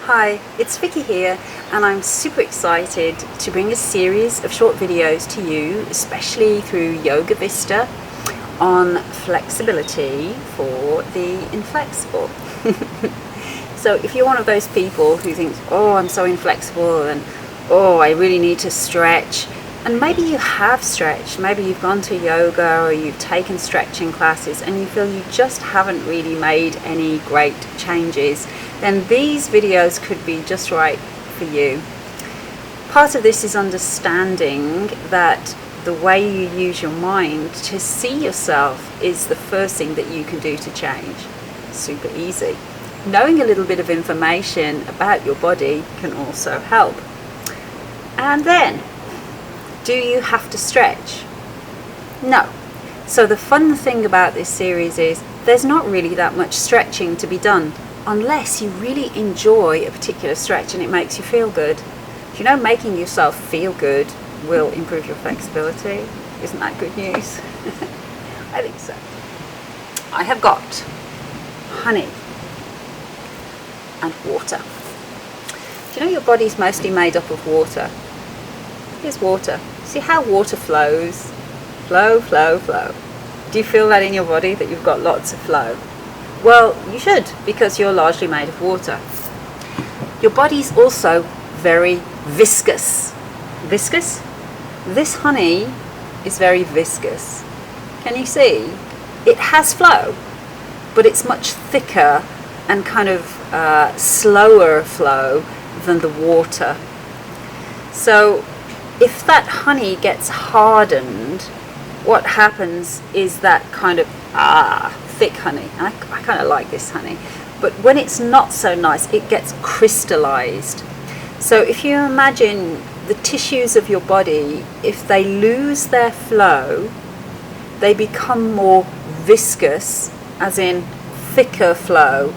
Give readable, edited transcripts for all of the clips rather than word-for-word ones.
Hi, it's Viki here, and I'm super excited to bring a series of short videos to you, especially through Yoga Vista, on flexibility for the inflexible. So if you're one of those people who thinks, oh, I'm so inflexible and oh, I really need to stretch, and maybe you have stretched, maybe you've gone to yoga or you've taken stretching classes and you feel you just haven't really made any great changes, then these videos could be just right for you. Part of this is understanding that the way you use your mind to see yourself is the first thing that you can do to change. Super easy. Knowing a little bit of information about your body can also help. And then, do you have to stretch? No. So the fun thing about this series is there's not really that much stretching to be done unless you really enjoy a particular stretch and it makes you feel good. Do you know making yourself feel good will improve your flexibility? Isn't that good news? I think so. I have got honey and water. Do you know your body's mostly made up of water? Here's water. See how water flows? Flow, flow, flow. Do you feel that in your body, that you've got lots of flow? Well, you should, because you're largely made of water. Your body's also very viscous. Viscous? This honey is very viscous. Can you see? It has flow, but it's much thicker and kind of slower flow than the water. So if that honey gets hardened, what happens is that kind of thick honey. I kind of like this honey, but when it's not so nice, it gets crystallized. So if you imagine the tissues of your body, if they lose their flow, they become more viscous, as in thicker flow,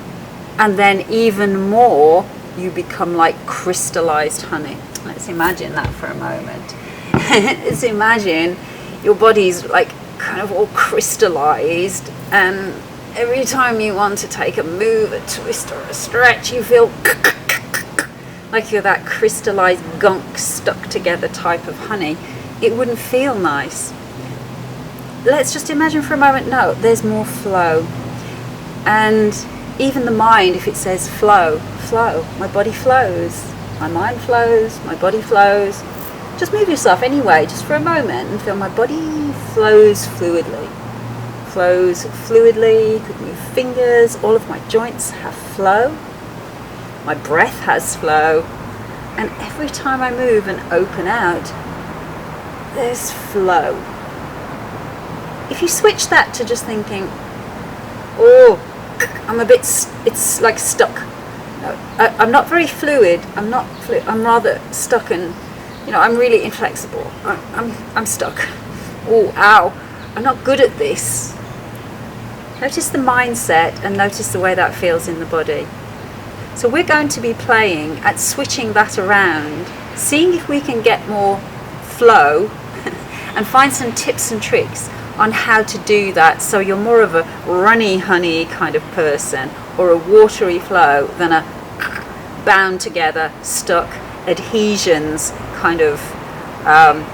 and then even more you become like crystallized honey. Let's imagine that for a moment. Let's imagine your body's like kind of all crystallized, and every time you want to take a move, a twist or a stretch, you feel like you're that crystallized gunk stuck together type of honey. It wouldn't feel nice. Let's just imagine for a moment, no, there's more flow. And even the mind, if it says flow, flow, my body flows, my mind flows, my body flows. Just move yourself anyway, just for a moment, and feel my body flows fluidly. Flows fluidly, could move fingers, all of my joints have flow. My breath has flow. And every time I move and open out, there's flow. If you switch that to just thinking, oh, I'm a bit, it's like stuck. No, I'm not very fluid. I'm rather stuck, and I'm really inflexible. I'm stuck. Oh, ow! I'm not good at this. Notice the mindset and notice the way that feels in the body. So we're going to be playing at switching that around, seeing if we can get more flow, and find some tips and tricks on how to do that, so you're more of a runny honey kind of person, or a watery flow, than a bound together, stuck, adhesions kind of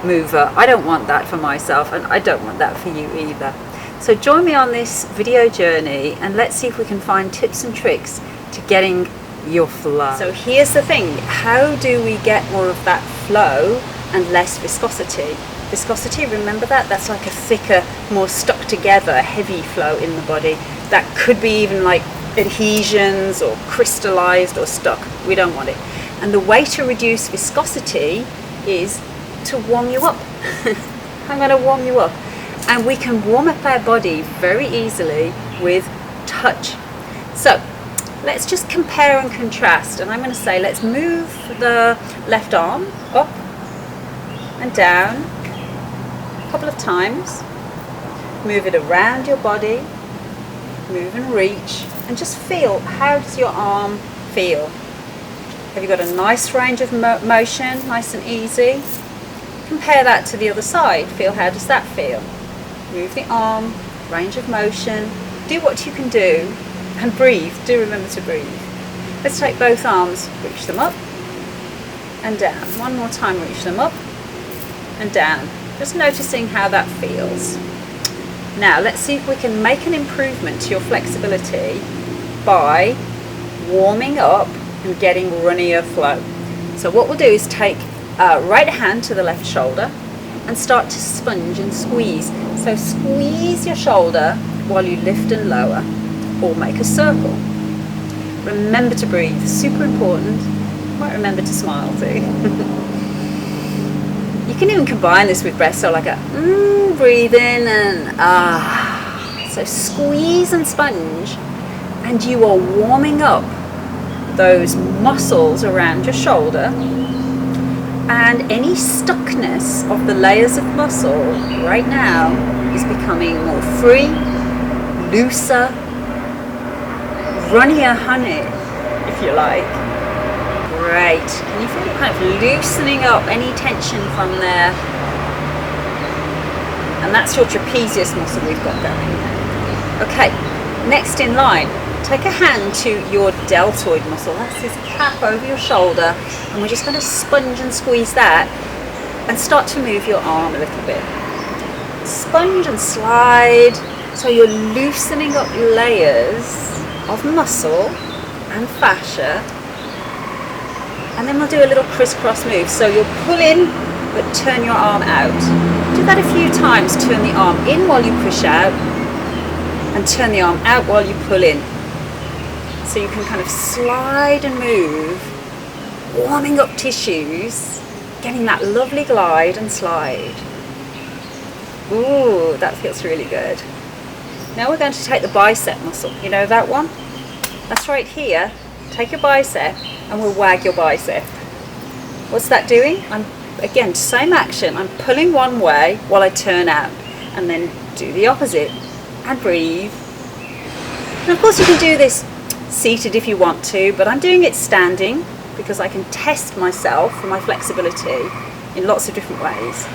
mover. I don't want that for myself, and I don't want that for you either. So join me on this video journey, and let's see if we can find tips and tricks to getting your flow. So here's the thing, how do we get more of that flow and less viscosity? Viscosity, remember that? That's like a thicker, more stuck together, heavy flow in the body. That could be even like adhesions or crystallized or stuck. We don't want it. And the way to reduce viscosity is to warm you up. I'm going to warm you up. And we can warm up our body very easily with touch. So let's just compare and contrast. And I'm going to say, let's move the left arm up and down a couple of times. Move it around your body. Move and reach. And just feel, how does your arm feel? Have you got a nice range of motion, nice and easy? Compare that to the other side. Feel, how does that feel? Move the arm, range of motion. Do what you can do, and breathe. Do remember to breathe. Let's take both arms, reach them up and down. One more time, reach them up and down. Just noticing how that feels. Now let's see if we can make an improvement to your flexibility by warming up and getting runnier flow. So what we'll do is take right hand to the left shoulder and start to sponge and squeeze. So squeeze your shoulder while you lift and lower, or make a circle. Remember to breathe, super important. You might remember to smile too. You can even combine this with breath, so like a breathe in and ah. So squeeze and sponge, and you are warming up those muscles around your shoulder, and any stuckness of the layers of muscle right now is becoming more free, looser, runnier honey, if you like. Great. Can you feel it kind of loosening up any tension from there? And that's your trapezius muscle we've got going. Okay, next in line, take a hand to your deltoid muscle. That's this cap over your shoulder, and we're just going to sponge and squeeze that and start to move your arm a little bit. Sponge and slide, so you're loosening up layers of muscle and fascia. And then we'll do a little crisscross move. So you'll pull in, but turn your arm out. Do that a few times. Turn the arm in while you push out, and turn the arm out while you pull in. So you can kind of slide and move, warming up tissues, getting that lovely glide and slide. Ooh, that feels really good. Now we're going to take the bicep muscle. You know that one? That's right here. Take your bicep and we'll wag your bicep. What's that doing? Again, same action. I'm pulling one way while I turn out, and then do the opposite and breathe. And of course you can do this seated if you want to, but I'm doing it standing because I can test myself for my flexibility in lots of different ways.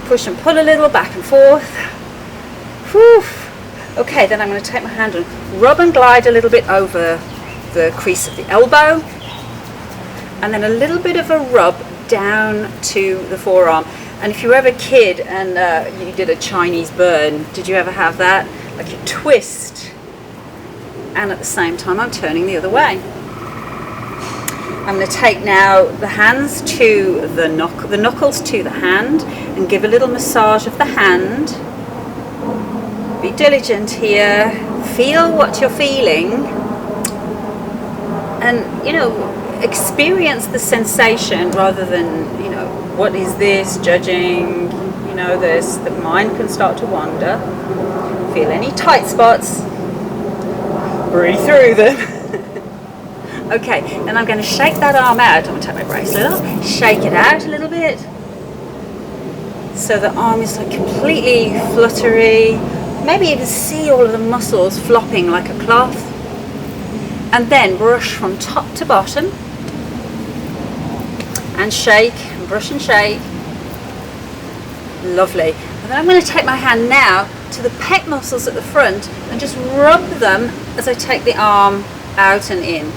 Push and pull a little back and forth. Whew. Okay, then I'm going to take my hand and rub and glide a little bit over the crease of the elbow, and then a little bit of a rub down to the forearm. And if you were ever a kid and you did a Chinese burn, did you ever have that? Like you twist, and at the same time I'm turning the other way. I'm going to take now the hands to the knuckles to the hand, and give a little massage of the hand. Be diligent here, feel what you're feeling, and experience the sensation rather than what is this, judging. The mind can start to wander. Feel any tight spots, breathe through them. Okay, then I'm going to shake that arm out. I'm going to take my bracelet off, shake it out a little bit so the arm is like completely fluttery. Maybe even see all of the muscles flopping like a cloth. And then brush from top to bottom. And shake, and brush and shake. Lovely. And then I'm going to take my hand now to the pec muscles at the front and just rub them as I take the arm out and in.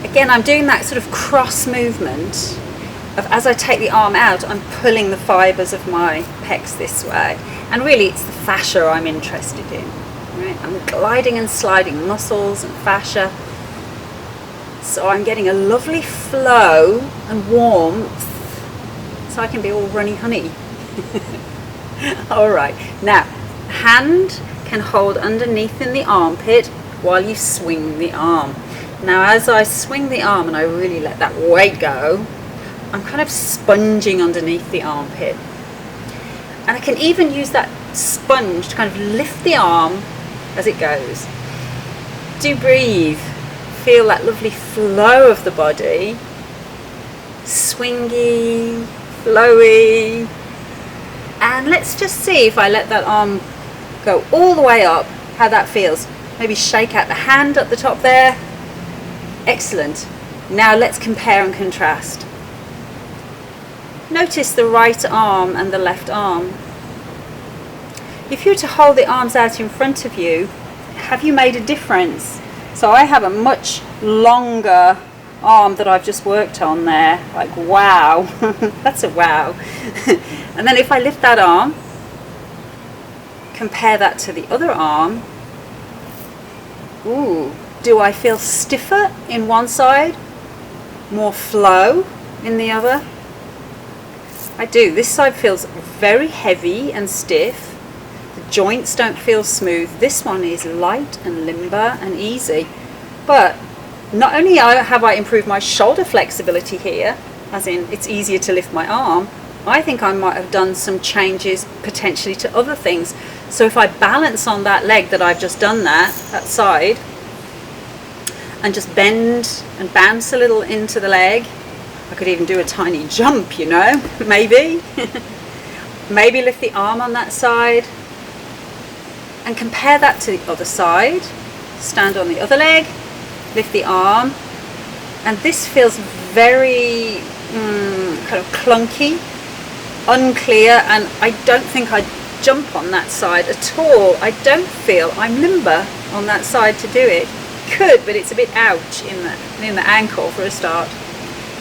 Again, I'm doing that sort of cross movement of as I take the arm out, I'm pulling the fibers of my pecs this way. And really it's the fascia I'm interested in. Right? I'm gliding and sliding muscles and fascia. So I'm getting a lovely flow and warmth so I can be all runny honey. Alright, now hand can hold underneath in the armpit while you swing the arm. Now as I swing the arm and I really let that weight go, I'm kind of sponging underneath the armpit. And I can even use that sponge to kind of lift the arm as it goes. Do breathe. Feel that lovely flow of the body. Swingy, flowy. And let's just see if I let that arm go all the way up, how that feels. Maybe shake out the hand at the top there. Excellent. Now let's compare and contrast. Notice the right arm and the left arm. If you were to hold the arms out in front of you, have you made a difference So I have a much longer arm that I've just worked on there. Like, wow. That's a wow. And then if I lift that arm, compare that to the other arm. Ooh, do I feel stiffer in one side? More flow in the other? I do. This side feels very heavy and stiff. The joints don't feel smooth. This one is light and limber and easy. But not only have I improved my shoulder flexibility here, as in it's easier to lift my arm, I think I might have done some changes potentially to other things. So if I balance on that leg that I've just done that side, and just bend and bounce a little into the leg, I could even do a tiny jump, you know, maybe. Maybe lift the arm on that side and compare that to the other side. Stand on the other leg, lift the arm, and this feels very kind of clunky, unclear, and I don't think I'd jump on that side at all. I don't feel I'm limber on that side to do it. Could, but it's a bit ouch in the ankle for a start.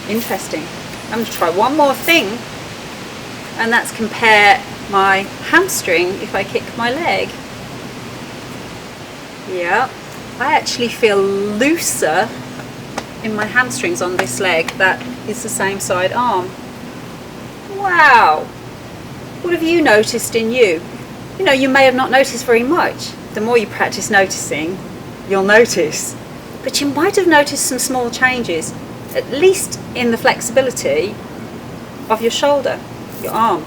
Interesting. I'm going to try one more thing, and that's compare my hamstring if I kick my leg. Yeah, I actually feel looser in my hamstrings on this leg. That is the same side arm. Wow. What have you noticed in you? You know, you may have not noticed very much. The more you practice noticing, you'll notice. But you might have noticed some small changes, at least in the flexibility of your shoulder, your arm.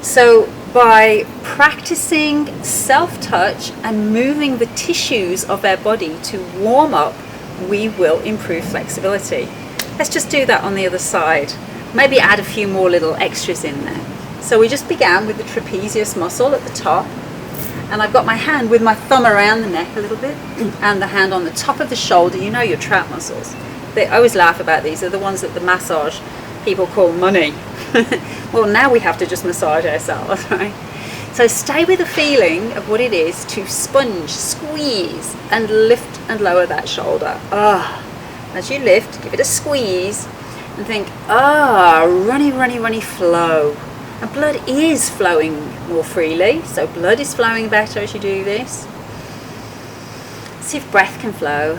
So by practicing self-touch and moving the tissues of our body to warm up, we will improve flexibility. Let's just do that on the other side. Maybe add a few more little extras in there. So we just began with the trapezius muscle at the top, and I've got my hand with my thumb around the neck a little bit, and the hand on the top of the shoulder. You know your trap muscles. They always laugh about these. They're the ones that the massage people call money. Well, now we have to just massage ourselves, right? So stay with the feeling of what it is to sponge, squeeze, and lift and lower that shoulder. As you lift, give it a squeeze, and think, runny, runny, runny flow. And blood is flowing more freely, so blood is flowing better as you do this. See if breath can flow.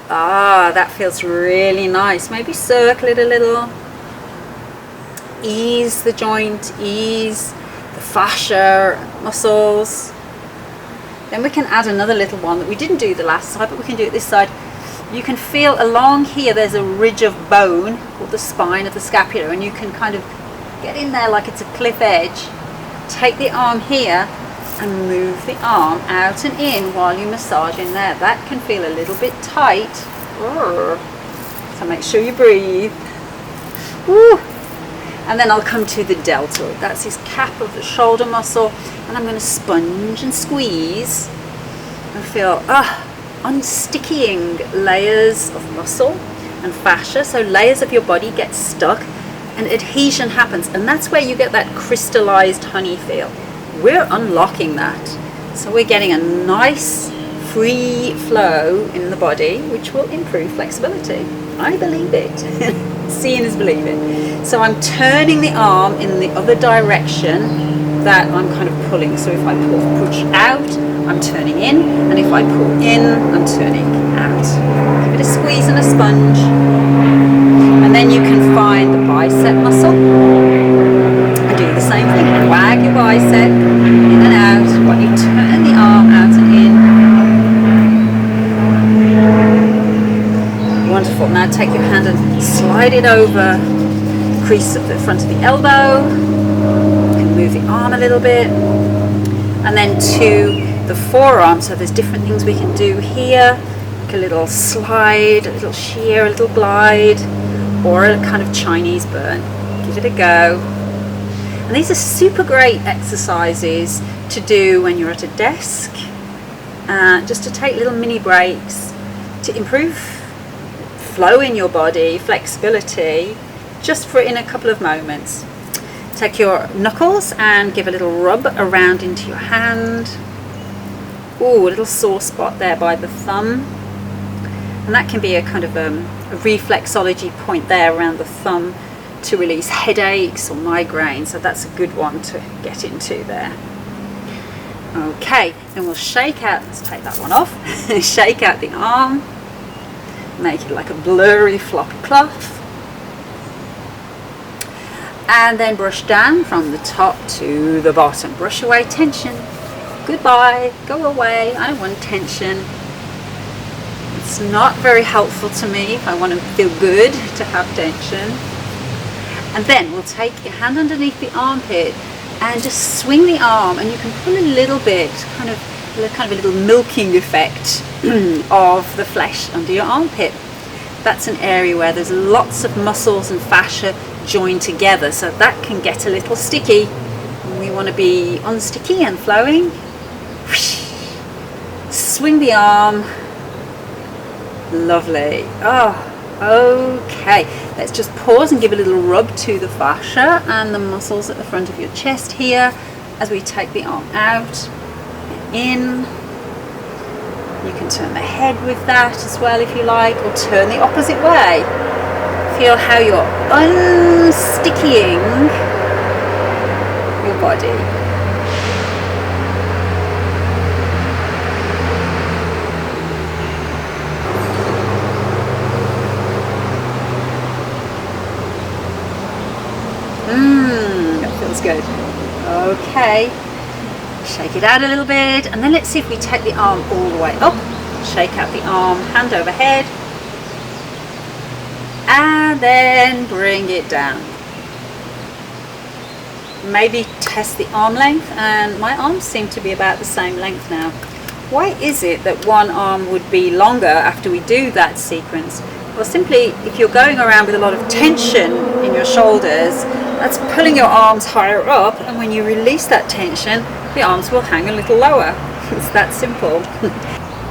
That feels really nice. Maybe circle it a little. Ease the joint, ease the fascia muscles. Then we can add another little one that we didn't do the last side, but we can do it this side. You can feel along here there's a ridge of bone called the spine of the scapula, and you can kind of get in there like it's a cliff edge. Take the arm here and move the arm out and in while you massage in there. That can feel a little bit tight. So make sure you breathe. Woo. And then I'll come to the deltoid. That's this cap of the shoulder muscle, and I'm going to sponge and squeeze and feel unsticking layers of muscle and fascia. So layers of your body get stuck and adhesion happens, and that's where you get that crystallized honey feel. We're unlocking that, so we're getting a nice free flow in the body, which will improve flexibility. I believe it. Seeing is believing. So I'm turning the arm in the other direction that I'm kind of pulling. So if I push out, I'm turning in, and if I pull in, I'm turning out. Give it a squeeze and a sponge, and then you can find the bicep muscle and do the same thing. Wag your bicep in and out while you turn the arm out and in. Wonderful. Now take your hand and slide it over the crease of the front of the elbow. You can move the arm a little bit, and then to the forearm. So there's different things we can do here, like a little slide, a little shear, a little glide, or a kind of Chinese burn. Give it a go. And these are super great exercises to do when you're at a desk, just to take little mini breaks to improve flow in your body, flexibility, just for in a couple of moments. Take your knuckles and give a little rub around into your hand. Ooh, a little sore spot there by the thumb. And that can be a kind of a reflexology point there around the thumb to release headaches or migraines. So that's a good one to get into there. Okay, then we'll shake out, let's take that one off, shake out the arm, make it like a blurry floppy cloth. And then brush down from the top to the bottom. Brush away tension. Goodbye, go away, I don't want tension. It's not very helpful to me if I want to feel good to have tension. And then we'll take your hand underneath the armpit and just swing the arm, and you can pull a little bit, kind of a little milking effect of the flesh under your armpit. That's an area where there's lots of muscles and fascia joined together, so that can get a little sticky. We want to be unsticky and flowing. Swing the arm. Lovely. Oh, okay. Let's just pause and give a little rub to the fascia and the muscles at the front of your chest here as we take the arm out, in. You can turn the head with that as well if you like, or turn the opposite way. Feel how you're unstickying your body. That feels good. Okay, shake it out a little bit, and then let's see if we take the arm all the way up. Shake out the arm, hand over head, and then bring it down. Maybe test the arm length, and my arms seem to be about the same length now. Why is it that one arm would be longer after we do that sequence? Well, simply if you're going around with a lot of tension in your shoulders, that's pulling your arms higher up, and when you release that tension, the arms will hang a little lower. It's that simple.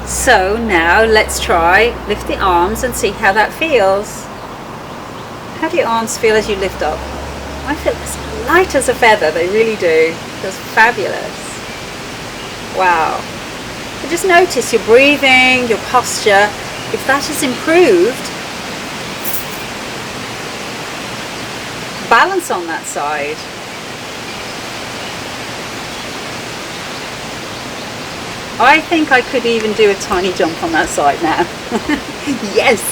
So now let's try lift the arms and see how that feels. How do your arms feel as you lift up? I feel as light as a feather, they really do. It feels fabulous. Wow. So just notice your breathing, your posture. If that has improved, balance on that side. I think I could even do a tiny jump on that side now. Yes!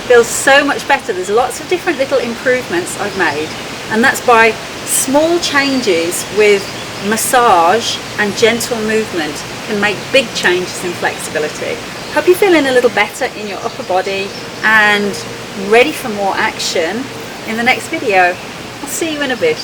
Feels so much better. There's lots of different little improvements I've made, and that's by small changes with massage and gentle movement can make big changes in flexibility. Hope you're feeling a little better in your upper body and ready for more action in the next video. I'll see you in a bit.